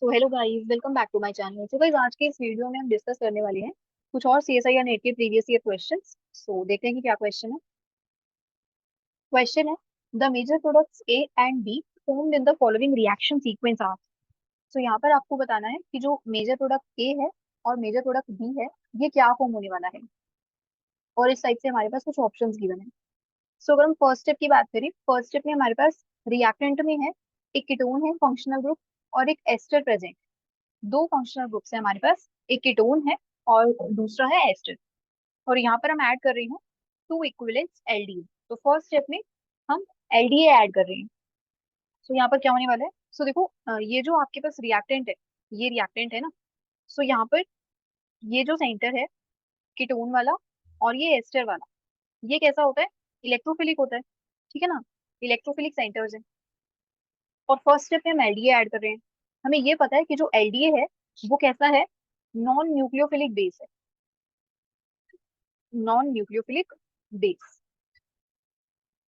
So hello guys, welcome back to my channel. So guys, आज के इस video में हम डिस्कस करने वाले हैं कुछ और सीएसआई या नेट के प्रीवियस ईयर क्वेश्चंस। सो देखते हैं कि क्या क्वेश्चन है। क्वेश्चन है, the major products A and B formed in the following reaction sequence are. So यहाँ पर आपको बताना है कि जो मेजर प्रोडक्ट ए है और मेजर प्रोडक्ट बी है, ये क्या फॉर्म होने वाला है। और इस टाइप से हमारे पास कुछ ऑप्शंस गिवन है। सो अगर हम फर्स्ट स्टेप की बात करें, फर्स्ट स्टेप में हमारे पास रिएक्टेंट में है एक कीटोन है फंक्शनल ग्रुप और एक एस्टर प्रेजेंट। दो फंक्शनल ग्रुप्स है हमारे पास, एक कीटोन है और दूसरा है एस्टर। और यहाँ पर हम ऐड कर रहे हैं टू इक्विवेलेंट्स एलडीए। तो फर्स्ट स्टेप में हम एलडीए ऐड कर रहे हैं। सो यहाँ पर क्या होने वाला है। सो देखो, ये जो आपके पास रिएक्टेंट है, ये रिएक्टेंट है ना। सो यहाँ पर ये जो सेंटर है कीटोन वाला और ये एस्टर वाला, ये कैसा होता है, इलेक्ट्रोफिलिक होता है। ठीक है ना, इलेक्ट्रोफिलिक सेंटर्स है। और फर्स्ट स्टेप में हम एलडीए ऐड कर रहे हैं। हमें ये पता है कि जो एलडीए है वो कैसा है, नॉन न्यूक्लियोफिलिक बेस है। Non nucleophilic base.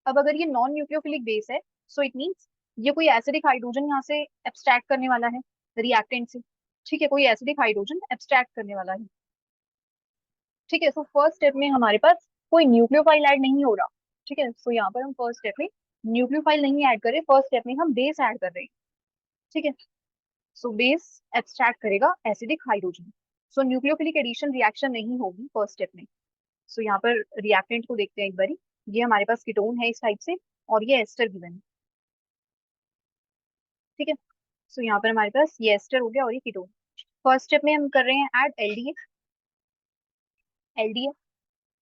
अब अगर ये नॉन न्यूक्लियोफिलिक बेस है, सो इट मींस ये कोई एसिडिक हाइड्रोजन यहाँ से एब्स्ट्रैक्ट करने वाला है रिएक्टेंट से। ठीक है, कोई एसिडिक हाइड्रोजन एब्स्ट्रैक्ट करने वाला है। ठीक है, सो फर्स्ट स्टेप में हमारे पास कोई न्यूक्लियोफाइल ऐड नहीं हो रहा। ठीक है, सो यहाँ पर हम फर्स्ट स्टेप में न्यूक्लियोफाइल नहीं ऐड कर रहे, फर्स्ट स्टेप में हम बेस ऐड कर रहे हैं। ठीक है, सो बेस एब्स्ट्रैक्ट करेगा एसिडिक हाइड्रोजन। सो न्यूक्लियोफिलिक एडिशन रिएक्शन नहीं होगी फर्स्ट स्टेप में। सो यहाँ पर रिएक्टेंट को देखते हैं एक बारी। ये हमारे पास कीटोन है इस टाइप से और ये एस्टर गिवन है। ठीक है, सो यहाँ पर हमारे पास ये एस्टर हो गया और ये कीटोन। फर्स्ट स्टेप में हम कर रहे हैं ऐड एलडीए। एलडीए,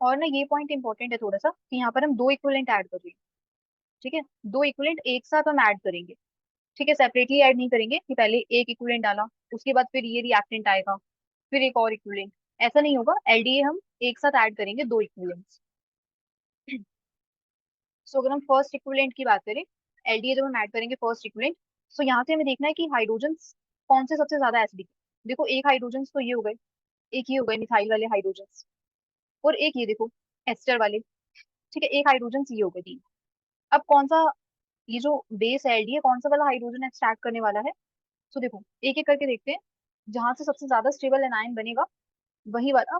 और ना ये पॉइंट इंपॉर्टेंट है थोड़ा सा कि यहाँ पर हम दो इक्विवेलेंट ऐड कर रहे हैं। ठीक है, दो इक्विवेलेंट एक साथ हम ऐड करेंगे। ठीक है, सेपरेटली ऐड नहीं करेंगे कि पहले एक इक्विवेलेंट डाला उसके बाद फिर ये रिएक्टेंट आएगा फिर एक और इक्विवेलेंट। ऐसा नहीं होगा, एलडीए हम एक साथ ऐड करेंगे दो इक्विवेलेंट्स। सो अगर हम फर्स्ट इक्विवेलेंट की बात करें, एलडीए जब हम ऐड करेंगे फर्स्ट इक्विवेलेंट, सो यहाँ से हमें देखना है कि हाइड्रोजन कौन से सबसे ज्यादा एसिडिक है। देखो, एक हाइड्रोजन तो ये हो गए, एक ये हो गए मिथाइल वाले हाइड्रोजन, और एक ये देखो एस्टर वाले। ठीक है, एक हाइड्रोजन ये हो गए तीन। अब कौन सा, ये जो बेस है एलडीए, कौन सा वाला हाइड्रोजन एक्सट्रैक्ट करने वाला है। तो देखो एक एक करके देखते हैं। जहां से सबसे ज्यादा स्टेबल एनायन बनेगा वही वाला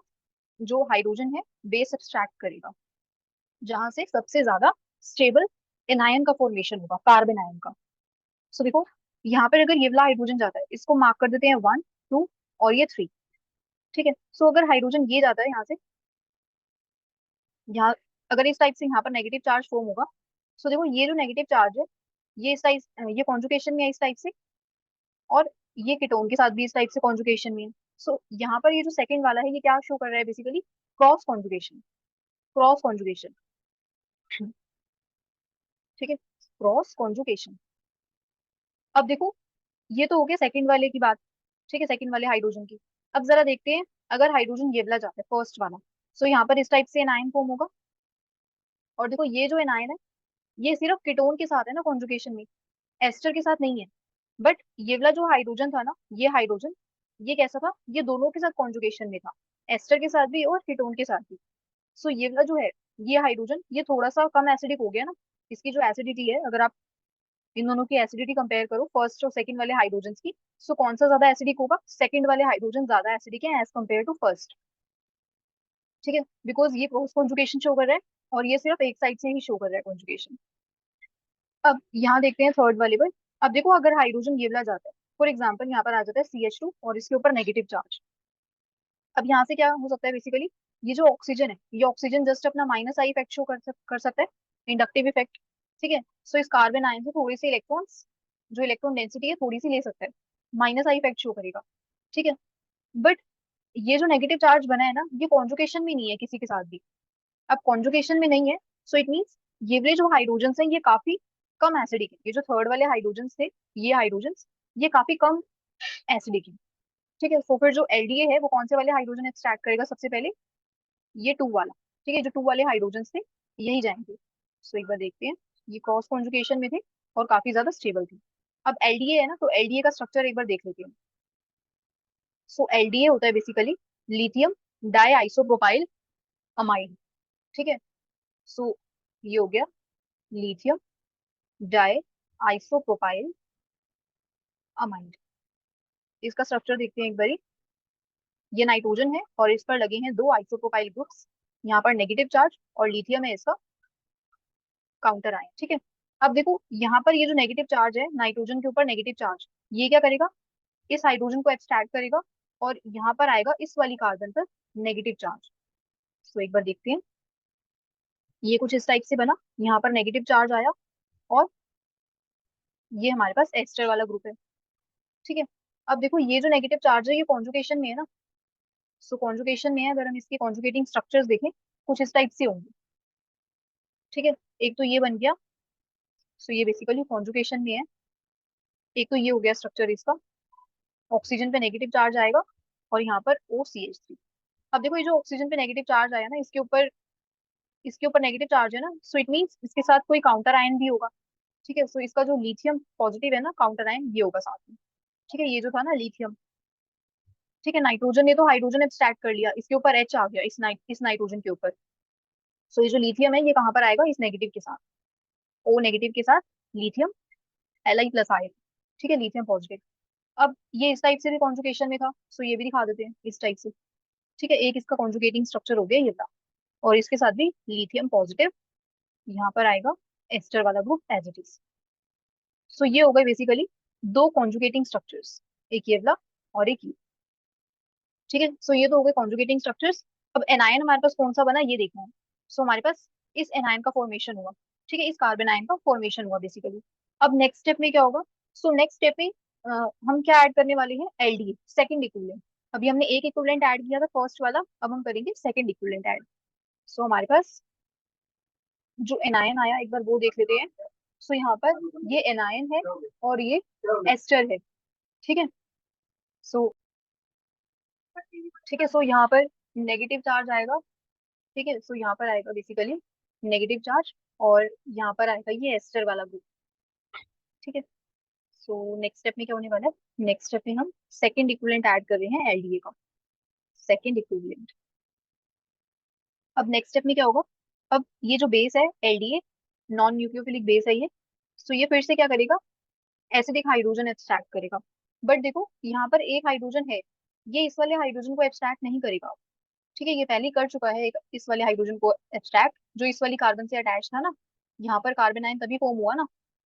जो हाइड्रोजन है बेस एक्सट्रैक्ट करेगा। जहां से सबसे ज्यादा स्टेबल एनायन का फॉर्मेशन होगा, कार्बन आयन का। सो देखो, यहाँ पर अगर ये वाला हाइड्रोजन जाता है, इसको मार्क कर देते हैं वन, टू और ये थ्री। ठीक है, सो अगर हाइड्रोजन ये जाता है यहाँ से, यहाँ अगर इस टाइप से यहाँ पर नेगेटिव चार्ज फॉर्म होगा। सो देखो ये जो नेगेटिव चार्ज है, ये इस टाइप, ये कॉन्जुगेशन में है इस टाइप से, और ये कीटोन के साथ भी इस टाइप से कॉन्जुगेशन में है। सो यहाँ पर ये जो सेकंड वाला है, ये क्या शो कर रहा है basically, cross conjugation. Cross conjugation. ठीक है, क्रॉस कॉन्जुगेशन। अब देखो, ये तो हो गया सेकंड वाले की बात। ठीक है, सेकंड वाले हाइड्रोजन की। अब जरा देखते हैं, अगर हाइड्रोजन ये वाला जाता है फर्स्ट वाला, सो यहाँ पर इस टाइप से एनायन फॉर्म होगा। और देखो ये जो एनायन है, ये सिर्फ कीटोन के साथ है ना कॉन्जुगेशन में, एस्टर के साथ नहीं है। बट ये वाला जो हाइड्रोजन था ना, ये हाइड्रोजन, ये कैसा था, ये दोनों के साथ कॉन्जुगेशन में था, एस्टर के साथ भी और कीटोन के साथ भी। सो ये वाला जो है, ये हाइड्रोजन, ये थोड़ा सा कम एसिडिक हो गया ना। इसकी जो एसिडिटी है, अगर आप इन दोनों की एसिडिटी कंपेयर करो फर्स्ट और सेकंड वाले हाइड्रोजन की, सो कौन सा ज्यादा एसिडिक होगा, सेकंड वाले हाइड्रोजन ज्यादा एसिडिक है एज कम्पेयर टू फर्स्ट। ठीक है, बिकॉज ये क्रॉस कॉन्जुगेशन शो कर रहा है और ये सिर्फ एक साइड से ही शो कर रहा है कॉन्जुगेशन। अब यहाँ देखते हैं थर्ड वाले पर। अब देखो, अगर हाइड्रोजन ये वाला जाता है, फॉर एग्जाम्पल यहाँ पर आ जाता है CH2 और इसके ऊपर नेगेटिव चार्ज। अब यहाँ से क्या हो सकता है बेसिकली, ये जो ऑक्सीजन है, ये ऑक्सीजन जस्ट अपना माइनस आई इफेक्ट शो कर सकता है, इंडक्टिव इफेक्ट। ठीक है, सो इस कार्बन आयन से थोड़ी सी इलेक्ट्रॉन्स, जो इलेक्ट्रॉन डेंसिटी है थोड़ी सी ले सकता है, माइनस आई इफेक्ट शो करेगा। ठीक है, बट ये जो नेगेटिव चार्ज बना है ना, ये कॉन्जुगेशन में नहीं है किसी के साथ भी। अब कॉन्जुगेशन में नहीं है, सो इट मीन्स ये वाले जो हाइड्रोजन है ये काफी कम एसिडिक है। ये जो थर्ड वाले हाइड्रोजन थे, ये हाइड्रोजन, ये काफी कम एसिडिक है। ठीक है, तो फिर जो एलडीए है वो कौन से वाले हाइड्रोजन एक्सट्रैक्ट करेगा सबसे पहले, ये टू वाला। ठीक है, जो टू वाले हाइड्रोजन थे यही जाएंगे। सो एक बार देखते हैं, ये क्रॉस कॉन्जुगेशन में थे और काफी ज्यादा स्टेबल थे। अब एलडीए है ना, तो एलडीए का स्ट्रक्चर एक बार देख लेते हैं। सो एलडीए होता है basically lithium di isopropyl amide. ठीक है, सो ये हो गया लिथियम डाई आइसोप्रोपाइल अमाइड। इसका स्ट्रक्चर देखते हैं एक बारी। ये नाइट्रोजन है और इस पर लगे हैं दो आइसोप्रोपाइल ग्रुप्स, यहाँ पर नेगेटिव चार्ज, और लिथियम है इसका काउंटर आयन। ठीक है, अब देखो यहाँ पर ये जो नेगेटिव चार्ज है, नाइट्रोजन के ऊपर नेगेटिव चार्ज, ये क्या करेगा, इस हाइड्रोजन को एक्सट्रैक्ट करेगा और यहाँ पर आएगा इस वाली कार्बन पर नेगेटिव चार्ज। तो एक बार देखते हैं, ये कुछ इस टाइप से बना, यहाँ पर नेगेटिव चार्ज आया और ये हमारे पास एस्टर वाला ग्रुप है। ठीक है, अब देखो ये जो नेगेटिव चार्ज है ये कॉन्जुगेशन में है ना, सो कॉन्जुगेशन में है, अगर हम इसके कॉन्जुगेटिंग स्ट्रक्चर्स देखें कुछ इस टाइप से होंगे। ठीक है, एक तो ये बन गया, सो ये बेसिकली कॉन्जुगेशन में है। एक तो ये हो गया स्ट्रक्चर इसका, ऑक्सीजन पे नेगेटिव चार्ज आएगा और यहाँ पर OCH3। अब देखो ये जो ऑक्सीजन पे नेगेटिव चार्ज आया ना, इसके ऊपर नेगेटिव चार्ज है ना, सो इट मीन्स इसके साथ कोई काउंटर आयन भी होगा। ठीक है, सो इसका जो लिथियम पॉजिटिव है ना, काउंटर आयन ये होगा साथ में। ठीक है, ये जो था ना लिथियम, ठीक है, नाइट्रोजन ने तो हाइड्रोजन एब्स्ट्रैक्ट कर लिया, इसके ऊपर H आ गया इस नाइट्रोजन के ऊपर। सो ये जो लिथियम है ये कहाँ पर आएगा, इस नेगेटिव के साथ, O नेगेटिव के साथ लिथियम, Li+ आएगा। ठीक है, लिथियम पॉजिटिव। अब ये इस टाइप से भी कॉन्जुगेशन में था, सो ये भी दिखा देते हैं इस टाइप से। ठीक है, एक इसका कॉन्जुगेटिंग स्ट्रक्चर हो गया ये था, और इसके साथ भी लिथियम पॉजिटिव, यहाँ पर आएगा एस्टर वाला ग्रुप एज इट इज। सो ये हो गए बेसिकली दो कॉन्जुगेटिंग स्ट्रक्चर्स, एक ये वाला और एक ये। ठीक है, सो ये तो हो गए कॉन्जुगेटिंग स्ट्रक्चर्स। अब एनायन हमारे पास कौन सा बना ये देखना है। सो हमारे पास इस एनायन का फॉर्मेशन हुआ। ठीक है, इस कार्बन आयन का फॉर्मेशन हुआ बेसिकली। अब नेक्स्ट स्टेप में क्या होगा, सो नेक्स्ट स्टेप में हम क्या ऐड करने वाले हैं, एलडीए, सेकंड इक्विवेलेंट। अभी हमने एक इक्विवेलेंट ऐड किया था फर्स्ट वाला, अब हम करेंगे सेकंड इक्विवेलेंट ऐड। सो हमारे पास जो एनायन आया एक बार वो देख लेते हैं। सो यहाँ पर ये एनायन है और ये एस्टर है। ठीक है, सो ठीक है, सो यहाँ पर नेगेटिव चार्ज आएगा। ठीक है, सो यहाँ पर आएगा बेसिकली नेगेटिव चार्ज, और यहाँ पर आएगा ये एस्टर वाला ग्रुप। ठीक है, सो नेक्स्ट स्टेप में क्या होने वाला है, नेक्स्ट स्टेप में हम सेकंड इक्विवेलेंट ऐड कर रहे हैं एलडीए का, सेकंड इक्विवेलेंट। अब नेक्स्ट स्टेप में क्या होगा, अब ये जो बेस है एलडीए, नॉन न्यूक्लियोफिलिक बेस है ये, सो ये फिर से क्या करेगा, एसिडिक हाइड्रोजन एक्सट्रैक्ट करेगा। बट देखो यहाँ पर एक हाइड्रोजन है, ये इस वाले हाइड्रोजन को एक्सट्रैक्ट नहीं करेगा। ठीक है, ये पहले ही कर चुका है एक इस वाले हाइड्रोजन को एक्सट्रैक्ट, जो इस वाली कार्बन से अटैच था ना, यहाँ पर कार्बन आयन तभी फॉर्म हुआ ना।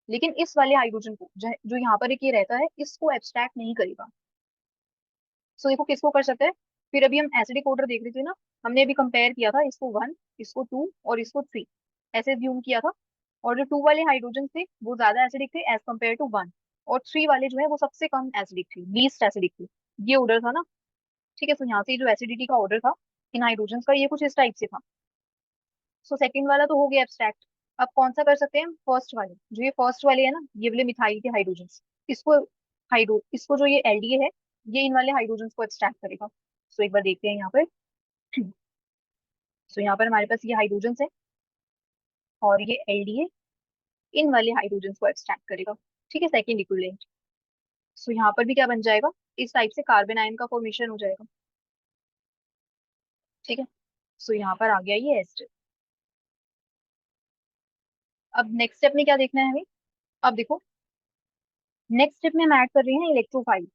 लेकिन इस वाले हाइड्रोजन को जो यहाँ पर एक ये रहता है, इसको एक्सट्रैक्ट नहीं करेगा। सो देखो किसको कर सकते हैं, फिर अभी हम एसिडिक ऑर्डर देख रहे थे ना, हमने अभी कंपेयर किया था इसको 1, इसको 2 और इसको 3, ऐसे ज्यूम किया था। और जो 2 वाले हाइड्रोजन थे वो ज्यादा एसिडिक थे एज कम्पेयर टू 1, और 3 वाले जो है वो सबसे कम एसिडिक थे, लीस्ट एसिडिक थे। ये ऑर्डर था ना। ठीक है, तो यहाँ से जो एसिडिटी का ऑर्डर था इन हाइड्रोजन का, ये कुछ इस टाइप से था। सो सेकंड वाला तो हो गया एब्स्ट्रैक्ट। अब कौन सा कर सकते हैं, फर्स्ट वाले, जो ये फर्स्ट वाले है ना, ये वाले मिथाइल के हाइड्रोजन, इसको इसको जो ये एलडीए है, ये इन वाले हाइड्रोजन को एक्सट्रैक्ट करेगा। सो एक बार देखते हैं यहाँ पर। सो यहाँ पर हमारे पास ये हाइड्रोजन है और ये एलडीए इन वाले हाइड्रोजन को एक्सट्रैक्ट करेगा। ठीक है, सेकंड इक्विवेलेंट। सो यहाँ पर भी क्या बन जाएगा, इस टाइप से कार्बन आयन का फॉर्मेशन हो जाएगा। ठीक है, सो यहाँ पर आ गया ये एस्टर। अब नेक्स्ट स्टेप में क्या देखना है हमें, अब देखो नेक्स्ट स्टेप में हम ऐड कर रहे हैं इलेक्ट्रोफाइल।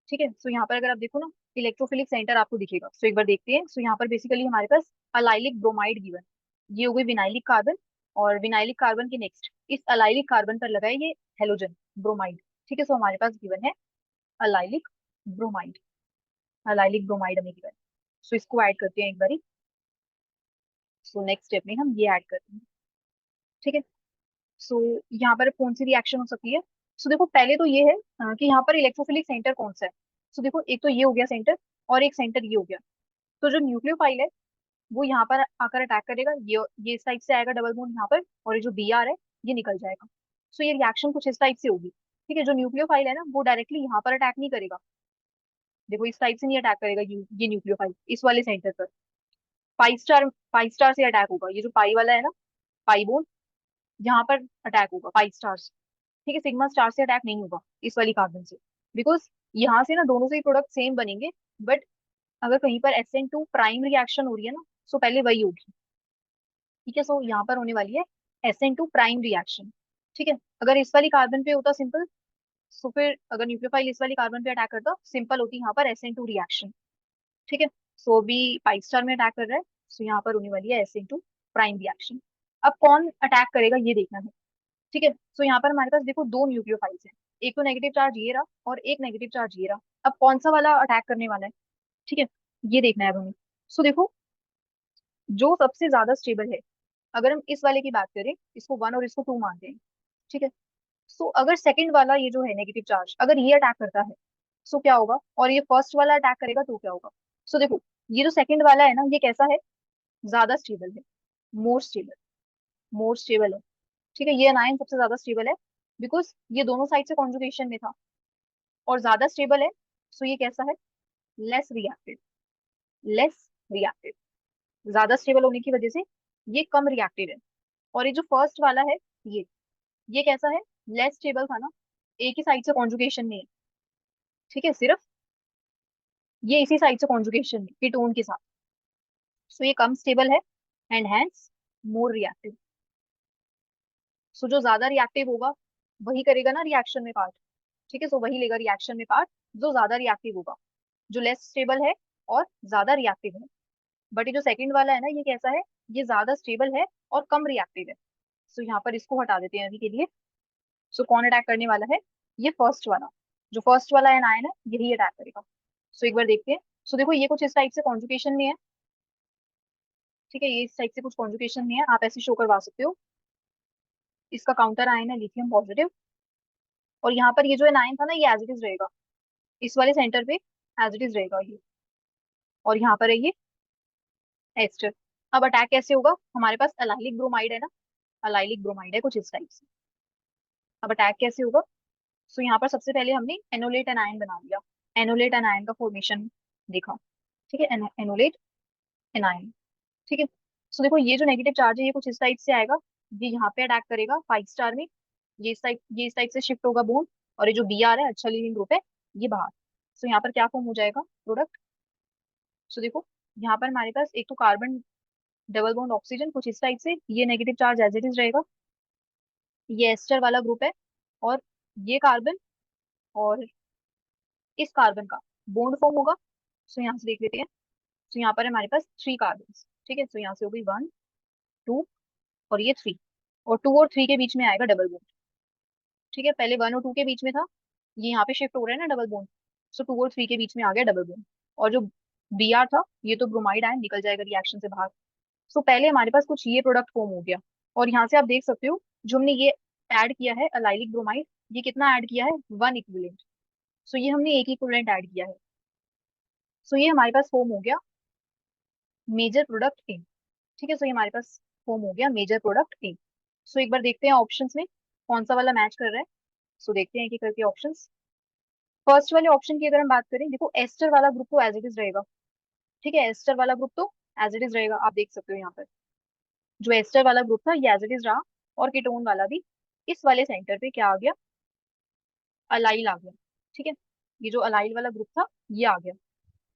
ठीक है, सो यहाँ पर अगर आप देखो ना, इलेक्ट्रोफिलिक सेंटर आपको दिखेगा। सो एक बार देखते हैं। सो यहाँ पर बेसिकली हमारे पास अलाइलिक ब्रोमाइड गिवन, ये हो गई विनाइलिक कार्बन, और विनाइलिक कार्बन के नेक्स्ट इस अलाइलिक कार्बन पर लगा है ये हेलोजन ब्रोमाइड। ठीक है, सो हमारे पास गिवन है अलाइलिक ब्रोमाइड, अलाइलिक ब्रोमाइड हमें गिवन। सो इसको ऐड करते हैं एक बारी। सो नेक्स्ट स्टेप में हम ये ऐड करते हैं। ठीक है, सो यहाँ पर कौन सी रिएक्शन हो सकती है। सो देखो पहले तो ये है कि यहाँ पर इलेक्ट्रोफिलिक सेंटर कौन सा है। सो देखो एक तो ये हो गया सेंटर, और एक सेंटर ये हो गया। तो जो न्यूक्लियोफाइल है वो यहाँ पर आकर अटैक करेगा, ये इस टाइप से आएगा डबल बॉन्ड यहाँ पर, और ये जो Br है ये निकल जाएगा। सो ये रिएक्शन कुछ इस टाइप से होगी। ठीक है, जो न्यूक्लियोफाइल है ना वो डायरेक्टली यहाँ पर अटैक नहीं करेगा, देखो इस टाइप से नहीं अटैक करेगा ये न्यूक्लियोफाइल इस वाले सेंटर पर, पाई स्टार से अटैक होगा, ये जो पाई वाला है ना, पाई बॉन्ड, यहाँ पर अटैक होगा पाई स्टार से। ठीक है, सिग्मा स्टार से अटैक नहीं होगा इस वाली कार्बन से, बिकॉज यहाँ से ना दोनों से ही प्रोडक्ट सेम बनेंगे। बट अगर कहीं पर SN2 प्राइम रिएक्शन हो रही है ना, सो पहले वही होगी। ठीक है, सो यहाँ पर होने वाली है SN2 प्राइम रिएक्शन। ठीक है, अगर इस वाली कार्बन पे होता सिंपल, सो फिर अगर न्यूक्लियोफाइल इस वाली कार्बन पे अटैक करता, सिंपल होती यहाँ पर SN2 रिएक्शन। ठीक है, सो अभी 5 स्टार में अटैक कर रहा है, सो यहाँ पर होने वाली है SN2 प्राइम रिएक्शन। अब कौन अटैक करेगा ये देखना है। ठीक है, सो यहाँ पर हमारे पास देखो दो न्यूक्लियोफाइल्स हैं, एक तो नेगेटिव चार्ज ये रहा और एक नेगेटिव चार्ज ये रहा। अब कौन सा वाला अटैक करने वाला है, ठीक है, ये देखना है अब हमें। सो देखो, जो सबसे ज्यादा स्टेबल है, अगर हम इस वाले की बात करें, इसको 1 और इसको 2 मानते हैं। ठीक है, सो अगर सेकंड वाला ये जो है नेगेटिव चार्ज, अगर ये अटैक करता है, सो क्या होगा, और ये फर्स्ट वाला अटैक करेगा तो क्या होगा। सो देखो, ये जो सेकंड वाला है ना, ये कैसा है, ज्यादा स्टेबल है, मोर स्टेबल, मोर स्टेबल है। ठीक है, ये अनायन सबसे ज्यादा स्टेबल है, बिकॉज ये दोनों साइड से कॉन्जुगेशन में था और ज्यादा स्टेबल है। सो ये कैसा है, लेस रिएक्टिव, लेस रिएक्टिव, ज्यादा स्टेबल होने की वजह से ये कम रिएक्टिव है। और ये जो फर्स्ट वाला है, ये ये कैसा है, लेस स्टेबल था ना, एक ही साइड से कॉन्जुगेशन में है। ठीक है, सिर्फ ये इसी साइड से कॉन्जुगेशन में कीटोन के साथ। सो ये कम स्टेबल है एंड हैंस मोर रिएक्टिव। सो जो ज्यादा रिएक्टिव होगा वही करेगा ना रिएक्शन में पार्ट। ठीक है, सो वही लेगा रिएक्शन में पार्ट जो ज्यादा रिएक्टिव होगा, जो लेस स्टेबल है और ज्यादा रिएक्टिव है। बट ये जो सेकंड वाला है ना, ये कैसा है, ये ज्यादा स्टेबल है और कम रिएक्टिव है। सो यहाँ पर इसको हटा देते हैं अभी के लिए। सो कौन अटैक करने वाला है, ये फर्स्ट वाला, जो फर्स्ट वाला है आयन है, यही अटैक करेगा। सो एक बार देखते हैं। सो देखो, ये कुछ इस टाइप से कॉन्जुगेशन में है। ठीक है, ये इस टाइप से कुछ कॉन्जुगेशन में है, आप ऐसे शो करवा सकते हो। इसका काउंटर आयन है लिथियम पॉजिटिव, और यहाँ पर ये जो एनायन था ना, ये एज इट इज रहेगा, इस वाले सेंटर पे एज इट इज रहेगा ये, और यहाँ पर है ये एस्टर। अब अटैक कैसे होगा, हमारे पास अलाइलिक ब्रोमाइड है ना, अलाइलिक ब्रोमाइड है कुछ इस टाइप से। अब अटैक कैसे होगा, सो यहाँ पर सबसे पहले हमने एनोलेट एनायन बना लिया, एनोलेट एनायन का फॉर्मेशन देखा। ठीक है, एनोलेट एनायन। ठीक है, सो देखो, ये जो नेगेटिव चार्ज है ये कुछ इस टाइप से आएगा, ये यहाँ पे अटैक करेगा 5 स्टार में, ये इस टाइप से शिफ्ट होगा बॉन्ड, और ये जो बी आर है, अच्छा लीविंग ग्रुप है, ये बाहर। सो यहाँ पर क्या फॉर्म हो जाएगा, प्रोडक्ट। सो देखो, यहाँ पर हमारे पास एक तो कार्बन डबल बॉन्ड ऑक्सीजन कुछ इस टाइप से, ये negative charge as it is रहेगा, ये एस्टर वाला ग्रुप है, और ये कार्बन और इस कार्बन का बॉन्ड फॉर्म होगा। सो यहाँ से देख लेते हैं। सो यहाँ पर है हमारे पास 3 कार्बन। ठीक है, सो यहाँ से हो गई 1, 2 और ये 3, और 2 और 3 के बीच में आएगा डबल बॉन्ड। ठीक है, पहले 1 और 2 के बीच में था, ये यहाँ पे शिफ्ट हो रहा है ना डबल बॉन्ड, सो 2 और 3 के बीच में आ गया डबल बॉन्ड। और जो बी आर था, ये तो ब्रोमाइड आयन निकल जाएगा रिएक्शन से बाहर। सो पहले हमारे पास कुछ ये प्रोडक्ट फॉर्म हो गया, और यहाँ से आप देख सकते हो, जो हमने ये ऐड किया है अलाइलिक ब्रोमाइड, ये कितना ऐड किया है, 1 इक्विवेलेंट। सो ये हमने एक इक्विवेलेंट ऐड किया है। सो ये हमारे पास फॉर्म हो गया मेजर प्रोडक्ट ए। ठीक है, सो ये हमारे पास फॉर्म हो गया मेजर प्रोडक्ट ए। सो एक बार देखते हैं ऑप्शंस में कौन सा वाला मैच कर रहा है। सो देखते हैं कि करके ऑप्शंस। फर्स्ट वाले ऑप्शन की अगर हम बात करें, देखो एस्टर वाला ग्रुप तो एज इट इज रहेगा। ठीक है, एस्टर वाला ग्रुप तो एज इट इज रहेगा, आप देख सकते हो यहाँ पर जो एस्टर वाला ग्रुप था ये एज इट इज रहा, और कीटोन वाला भी इस वाले सेंटर पे क्या आ गया, अलाइल आ गया। ठीक है, ये जो अलाइल वाला ग्रुप था ये आ गया।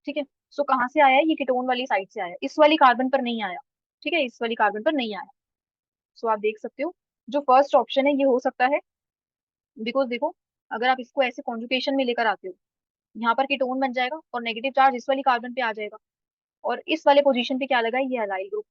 ठीक है, सो कहाँ से आया है, ये कीटोन वाली साइड से आया, इस वाली कार्बन पर नहीं आया। ठीक है, इस वाली कार्बन पर नहीं आया। सो आप देख सकते हो, जो फर्स्ट ऑप्शन है ये हो सकता है, बिकॉज देखो, अगर आप इसको ऐसे कॉन्जुगेशन में लेकर आते हो, यहाँ पर कीटोन बन जाएगा और नेगेटिव चार्ज इस वाली कार्बन पे आ जाएगा, और इस वाले पोजीशन पे क्या लगा है, ये अलाइल ग्रुप।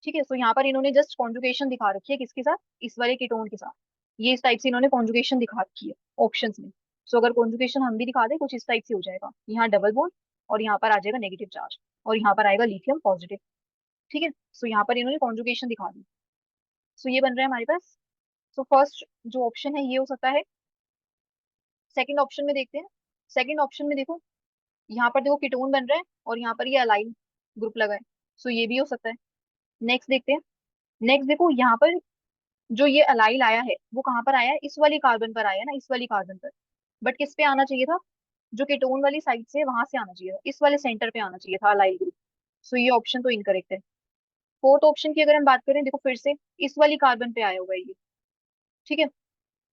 ठीक है, सो यहाँ पर इन्होंने जस्ट कॉन्जुगेशन दिखा रखी है, किसके साथ, इस वाले कीटोन के साथ। ये इस टाइप से इन्होंने कॉन्जुगेशन दिखा रखी है ऑप्शंस में। सो अगर कॉन्जुगेशन हम भी दिखा दें कुछ इस टाइप से हो जाएगा, यहाँ डबल बॉन्ड और यहाँ पर आ जाएगा नेगेटिव चार्ज, और यहाँ पर आएगा लिथियम पॉजिटिव। ठीक है, सो यहाँ पर इन्होंने कॉन्जुगेशन दिखा दी। सो ये बन रहा है हमारे पास। सो फर्स्ट जो ऑप्शन है ये हो सकता है। सेकंड ऑप्शन में देखते हैं। सेकंड ऑप्शन में देखो, यहाँ पर देखो कीटोन बन रहा है और यहाँ पर ये अलाइन ग्रुप लगा है। सो ये भी हो सकता है। नेक्स्ट देखते हैं। नेक्स्ट देखो, यहाँ पर जो ये अलाइल आया है वो कहाँ पर आया है, इस वाली कार्बन पर आया है ना, इस वाली कार्बन पर। बट किस पे आना चाहिए था, जो कीटोन वाली साइड से वहां से आना चाहिए था, इस वाले सेंटर पे आना चाहिए था अलाइल ग्रुप। सो ये ऑप्शन तो इनकरेक्ट है। फोर्थ ऑप्शन की अगर हम बात करें, देखो फिर से इस वाली कार्बन पे आया हुआ है ये। ठीक है,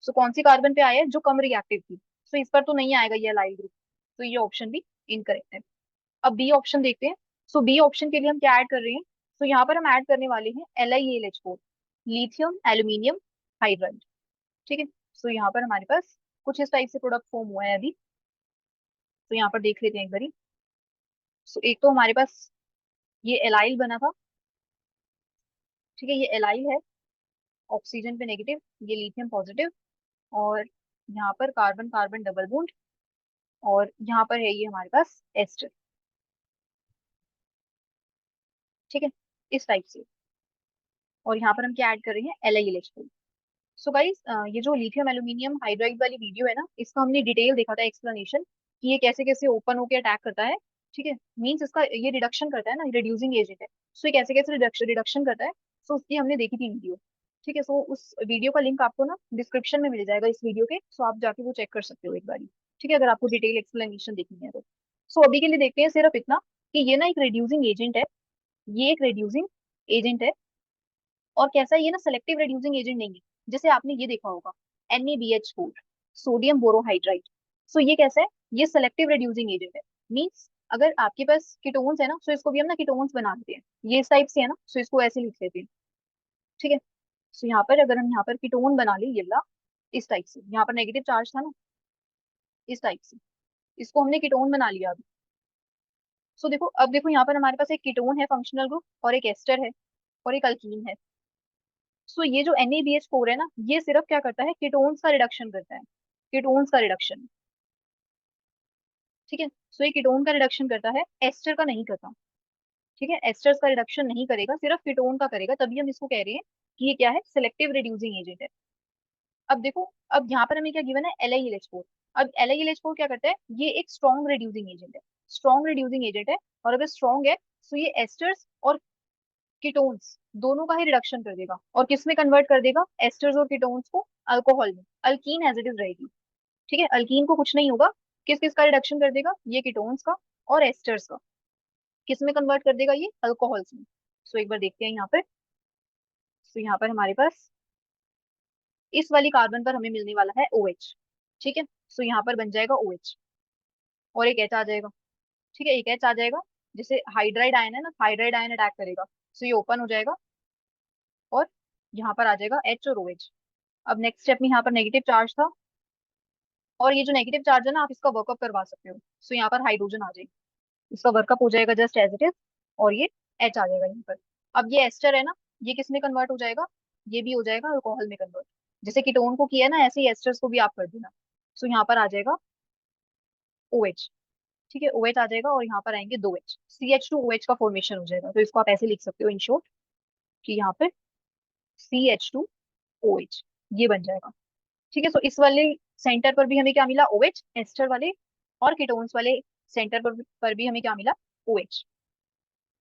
सो कौन सी कार्बन पे आया है, जो कम रिएक्टिव थी। सो इस पर तो नहीं आएगा ये अलाइल ग्रुप, तो ये ऑप्शन भी इनकरेक्ट है। अब बी ऑप्शन देखते हैं। सो बी ऑप्शन के लिए हम क्या ऐड कर रहे हैं, तो यहाँ पर हम ऐड करने वाले हैं LiAlH4, लिथियम एल्यूमिनियम हाइड्राइड। ठीक है, सो यहाँ पर हमारे पास कुछ इस टाइप से प्रोडक्ट फॉर्म हुआ है अभी। तो यहाँ पर देख लेते हैं एक बारी। सो एक तो हमारे पास ये एलाइल बना था, ठीक है, ये एलाइल है, ऑक्सीजन पे नेगेटिव, ये लिथियम पॉजिटिव, और यहाँ पर कार्बन कार्बन डबल बॉन्ड, और यहाँ पर है ये हमारे पास एस्टर, ठीक है, इस टाइप से। और यहाँ पर हम क्या ऐड कर रहे हैं, LiLH4। सो गाइस, ये जो लिथियम एल्यूमिनियम हाइड्राइड वाली वीडियो है ना, इसका हमने डिटेल देखा था, एक्सप्लेनेशन, कि ये कैसे कैसे ओपन होकर अटैक करता है, ठीक है, मींस इसका ये रिडक्शन करता है ना, रिड्यूसिंग एजेंट है। सो ये कैसे कैसे रिडक्शन करता है, सो उसकी हमने देखी थी वीडियो, ठीक है। सो उस वीडियो का लिंक आपको ना डिस्क्रिप्शन में मिल जाएगा इस वीडियो के, सो आप जाके वो चेक कर सकते हो एक बार, ठीक है, अगर आपको डिटेल एक्सप्लेनेशन देखनी है तो। सो अभी के लिए देखते हैं सिर्फ इतना, कि ये ना एक रिड्यूसिंग एजेंट है, ये एक रिड्यूसिंग एजेंट है। और कैसा है ये ना, सेलेक्टिव रिड्यूसिंग एजेंट नहीं है। जैसे आपने ये देखा होगा, NaBH4, सोडियम बोरोहाइड्राइड। सो ये कैसा है, ये सेलेक्टिव रिड्यूसिंग एजेंट है। मीन्स अगर आपके पास कीटोन्स है ना, सो इसको भी हम ना कीटोन्स बना देते हैं, ये इस टाइप से है ना, सो इसको ऐसे लिख लेते हैं, ठीक है। सो यहाँ पर अगर हम यहाँ पर कीटोन बना ले, ये ला, इस टाइप से, यहाँ पर नेगेटिव चार्ज था ना, इस टाइप से, इसको हमने कीटोन बना लिया अभी। सो देखो, अब देखो यहाँ पर हमारे पास एक कीटोन है फंक्शनल ग्रुप, और एक एस्टर है, और एक अल्कीन है। सो ये जो NaBH4 है ना, ये सिर्फ क्या करता है, कीटोन्स का रिडक्शन करता है, कीटोन्स का रिडक्शन, ठीक है। सो ये कीटोन का रिडक्शन करता है, एस्टर का नहीं करता, ठीक है, एस्टर्स का रिडक्शन नहीं करेगा, सिर्फ कीटोन का करेगा, तभी हम इसको कह रहे हैं कि ये क्या है, सिलेक्टिव रिड्यूसिंग एजेंट है। अब देखो, अब यहाँ पर हमें क्या गिवन है, LiLH4। अब LiLH4 क्या करता है, ये एक स्ट्रॉन्ग रिड्यूसिंग एजेंट है, स्ट्रॉन्ग रिड्यूसिंग एजेंट है, और अगर स्ट्रॉन्ग है, तो ये एस्टर्स और कीटोन्स दोनों का ही रिडक्शन कर देगा, और किस में कन्वर्ट कर देगा, एस्टर्स और कीटोन्स को अल्कोहल में, अल्कीन एज इट इज रहेगी, ठीक है, अल्कीन को कुछ नहीं होगा। किस किस का रिडक्शन कर देगा, ये कीटोन्स का और एस्टर्स का, किस में कन्वर्ट कर देगा, ये अल्कोहल्स में। सो एक बार देखते हैं यहाँ पर। सो यहाँ पर हमारे पास इस वाली कार्बन पर हमें मिलने वाला है OH, ठीक है। सो यहाँ पर बन जाएगा OH, और एक H आ जाएगा, ठीक है, एक H आ जाएगा। जैसे हाइड्राइड आयन है ना, हाइड्राइड आयन अटैक करेगा, सो ये ओपन हो जाएगा, और यहाँ पर आ जाएगा H और OH। अब नेक्स्ट स्टेप में यहाँ पर नेगेटिव चार्ज था, और ये जो नेगेटिव चार्ज है ना, आप इसका वर्कअप करवा सकते हो। सो यहाँ पर हाइड्रोजन आ जाएगी, इसका वर्कअप हो जाएगा जस्ट एज इट इज, और ये H आ जाएगा यहाँ पर। अब ये एस्टर है ना, ये किस में कन्वर्ट हो जाएगा, ये भी हो जाएगा अल्कोहल में कन्वर्ट। जैसे कीटोन को किया है ना, ऐसे ही एस्टर्स को भी आप कर देना। सो यहाँ पर आ जाएगा OH, ठीक है, OH आ जाएगा, और यहाँ पर आएंगे 2H, CH2OH का फॉर्मेशन हो जाएगा। तो इसको आप ऐसे लिख सकते हो इन शॉर्ट, कि यहाँ पे CH2OH, ये बन जाएगा, ठीक है। सो इस वाले सेंटर पर भी हमें क्या मिला, OH एस्टर वाले, और कीटोन्स वाले सेंटर पर भी हमें क्या मिला, OH,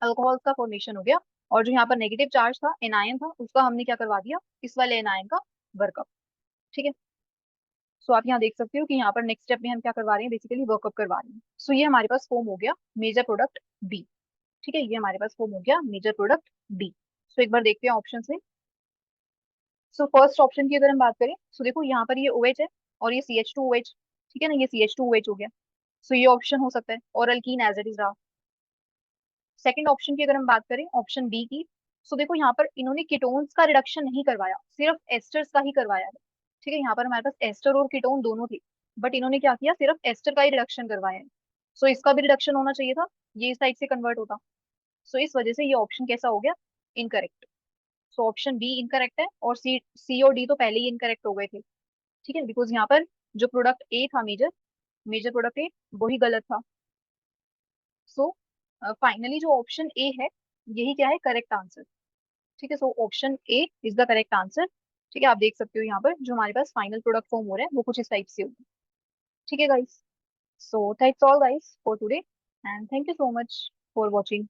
अल्कोहल का फॉर्मेशन हो गया। और जो यहाँ पर नेगेटिव चार्ज था, एनायन था, उसका हमने क्या करवा दिया, इस वाले एनायन का वर्कअप, ठीक है। सो आप यहाँ देख सकते हो कि यहाँ पर नेक्स्ट स्टेप में हम क्या करवा रहे हैं, बेसिकली वर्कअप करवा रहे हैं। सो ये हमारे पास फॉर्म हो गया मेजर प्रोडक्ट बी, ठीक है, ये हमारे पास फॉर्म हो गया मेजर प्रोडक्ट बी। सो एक बार देखते हैं ऑप्शन में। सो फर्स्ट ऑप्शन की अगर हम बात करें, सो देखो यहाँ पर ये OH है, और ये CH2OH, ठीक है ना, ये CH2OH हो गया। सो ये ऑप्शन हो सकता है, और अल्कीन एज इट इज रहा। सेकंड ऑप्शन की अगर हम बात करें, ऑप्शन बी की, सो देखो यहाँ पर इन्होंने कीटोन्स का रिडक्शन नहीं करवाया, सिर्फ एस्टर्स का ही करवाया है, ठीक है। यहाँ पर हमारे पास एस्टर और कीटोन दोनों थे, बट इन्होंने क्या किया, सिर्फ एस्टर का ही रिडक्शन करवाया है। सो इसका भी रिडक्शन होना चाहिए था, ये इस टाइप से कन्वर्ट होता। सो इस वजह से ये ऑप्शन कैसा हो गया, incorrect. So option B incorrect है, और सी और डी तो पहले ही इनकरेक्ट हो गए थे, ठीक है, बिकॉज यहाँ पर जो प्रोडक्ट ए था, मेजर मेजर प्रोडक्ट ए, वही गलत था। सो फाइनली जो ऑप्शन ए है, यही क्या है, करेक्ट आंसर, ठीक है। So option A is the correct answer, ठीक है। आप देख सकते हो यहाँ पर जो हमारे पास फाइनल प्रोडक्ट फॉर्म हो रहा है, वो कुछ इस टाइप से होगा, ठीक है guys. So that's all guys for today, and thank you so much for watching.